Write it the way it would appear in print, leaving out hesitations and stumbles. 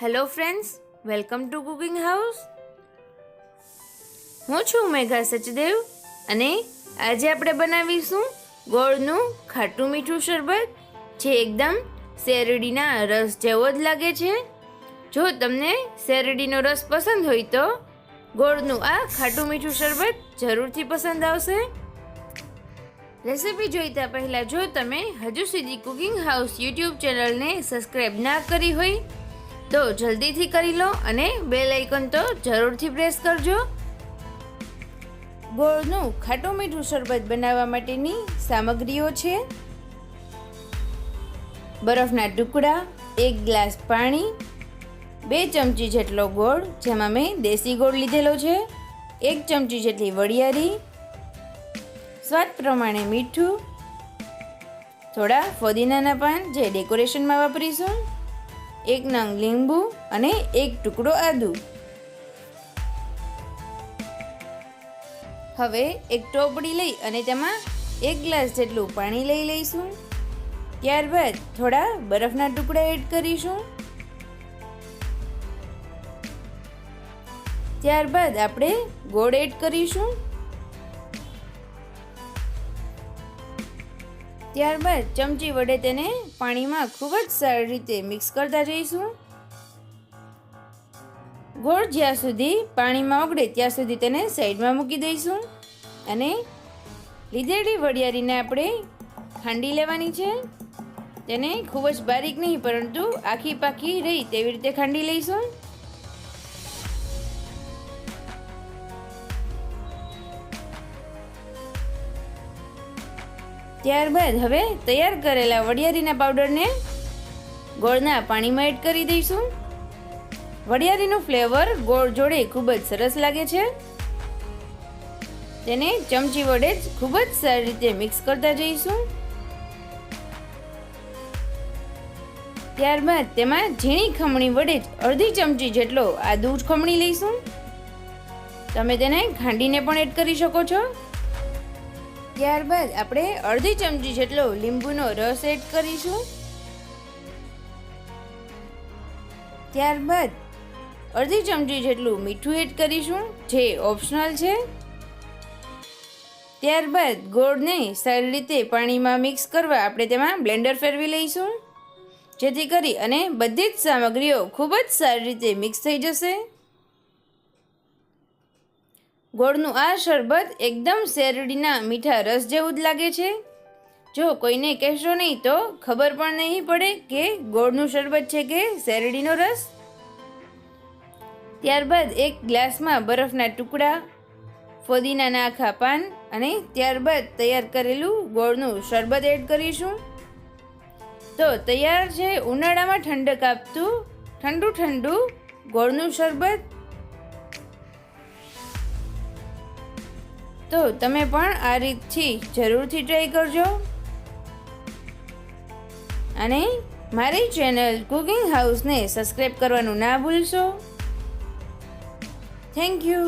Hello friends, welcome to cooking house. હું છું મેઘા સચદેવ અને આજે આપણે બનાવીશું ગોળનું ખાટું મીઠું શરબત, જે એકદમ શેરડીના રસ જેવો જ લાગે છે. જો તમને શેરડીનો રસ પસંદ હોય તો ગોળનું આ ખાટું મીઠું શરબત જરૂરથી પસંદ આવશે. રેસિપી જોઈતા પહેલાં જો તમે હજુ સુધી કુકિંગ હાઉસ યુટ્યુબ ચેનલને સબસ્ક્રાઈબ ના કરી હોય તો જલ્દીથી કરી લો અને બેલ આઇકન તો જરૂરથી પ્રેસ કરજો. ગોળનું ખાટું મીઠું શરબત બનાવવા માટેની સામગ્રીઓ છે: બરફના ટુકડા, 1 ગ્લાસ પાણી, 2 ચમચી જેટલો ગોળ જેમાં મેં દેશી ગોળ લીધેલો છે, 1 ચમચી જેટલી વરિયાળી, સ્વાદ પ્રમાણે મીઠું, થોડા ફોદીનાના પાન જે ડેકોરેશનમાં વાપરીશું, 1 નંગ લીંબુ અને 1 ટુકડો આદુ. હવે એક ટોપડી લઈ અને તેમાં 1 ગ્લાસ જેટલું પાણી લઈ લઈશું. ત્યારબાદ થોડા બરફના ટુકડા એડ કરીશું. ત્યારબાદ આપણે ગોળ એડ કરીશું. ત્યારબાદ ચમચી વડે તેને પાણીમાં ખૂબ જ સારી રીતે મિક્સ કરતા જઈશું. ગોળ જ્યાં સુધી પાણીમાં ઓગળે ત્યાં સુધી તેને સાઈડમાં મૂકી દઈશું અને લીધેલી વરિયાળીને આપણે ખાંડી લેવાની છે. તેને ખૂબ જ બારીક નહીં પરંતુ આખી પાખી રહી તેવી રીતે ખાંડી લઈશું. ત્યારબાદ હવે તૈયાર કરેલા વરિયાળીના પાવડરને ગોળના પાણીમાં એડ કરી દઈશું. વરિયાળીનું ફ્લેવર ગોળ જોડે ખૂબ જ સરસ લાગે છે. તેને ચમચી વડે જ ખૂબ જ સારી રીતે મિક્સ કરતા જઈશું. ત્યારબાદ તેમાં ઝીણી ખમણી વડે જ અડધી ચમચી જેટલો આદુ ખમણી લઈશું. તમે તેને ખાંડીને પણ એડ કરી શકો છો. ત્યારબાદ આપણે અડધી ચમચી જેટલો લીંબુનો રસ એડ કરીશું. ત્યારબાદ અડધી ચમચી જેટલું મીઠું એડ કરીશું, જે ઓપ્શનલ છે. ત્યારબાદ ગોળને સારી રીતે પાણીમાં મિક્સ કરવા આપણે તેમાં બ્લેન્ડર ફેરવી લઈશું, જેથી કરી અને બધી જ સામગ્રીઓ ખૂબ જ સારી રીતે મિક્સ થઈ જશે. ગોળનું આ શરબત એકદમ શેરડીના મીઠા રસ જેવું જ લાગે છે. જો કોઈને કહેશો નહીં તો ખબર પણ નહીં પડે કે ગોળનું શરબત છે કે શેરડીનો રસ. ત્યારબાદ 1 ગ્લાસમાં બરફના ટુકડા, ફોદીનાના આખા પાન અને ત્યારબાદ તૈયાર કરેલું ગોળનું શરબત એડ કરીશું. તો તૈયાર છે ઉનાળામાં ઠંડક આપતું ઠંડુ ઠંડુ ગોળનું શરબત. તો તમે પણ આ રીતથી જરૂરથી ટ્રાય કરજો અને મારી ચેનલ કુકિંગ હાઉસને સબસ્ક્રાઈબ કરવાનું ના ભૂલશો. Thank you.